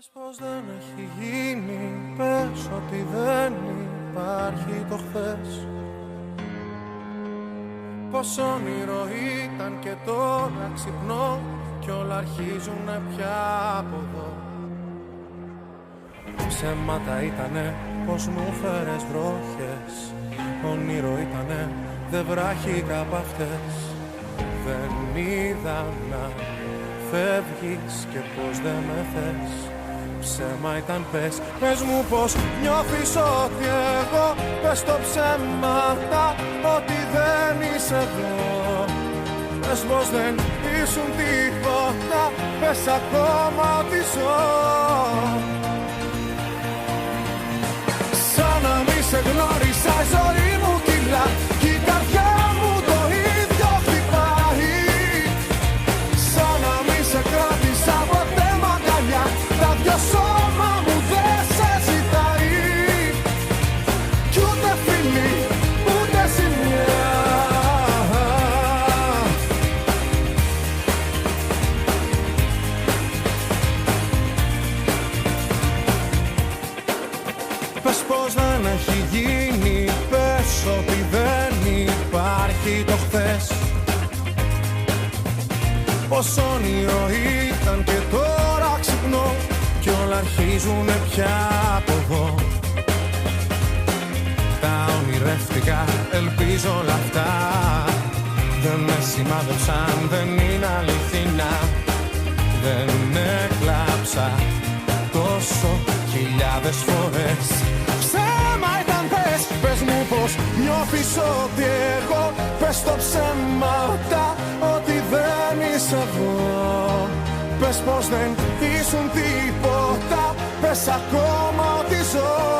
Πες πως δεν έχει γίνει, πες ότι δεν υπάρχει το χθες. Πως όνειρο ήταν και τώρα ξυπνώ κι όλα αρχίζουνε πια από εδώ. Ψέματα ήτανε πως μου φέρες βρόχες, όνειρο ήτανε δεν βράχηκα απ' αυτές. Δεν είδα να φεύγεις και πως δεν με θες. Ψέμα ήταν πες μου πως νιώθεις ότι εγώ. Πες το ψέματα ότι δεν είσαι εδώ. Πες πως δεν ήσουν τίποτα. Πες ακόμα ότι ζω. Σαν να μη σε γνώρισα η ζωή μου κυλά κι η καρδιά μου το ίδιο χτυπάει. Σαν να μη σε κράτησα ποτέ μαγκαλιά, τα δυο σώμα μου δεν σε ζητάει. Κι ούτε φίλοι, ούτε ζημιά. Πες πως δεν έχει γίνει, πες ότι δεν υπάρχει το χθες. Πως όνειρο ήταν και τώρα ξυπνώ κι όλα αρχίζουνε πια από εδώ. Τα ονειρεύτηκα, ελπίζω όλα αυτά δεν με σημάδεψαν, δεν είναι αληθινά. Δεν έκλαψα τόσο χιλιάδες φορές. Ψέμα ήταν πες μου πως νιώθεις ότι εγώ. Πες το ψέματα ότι δεν είσαι εδώ. Πες πως δεν ήσουν τίποτα. Πες ακόμα ότι ζω.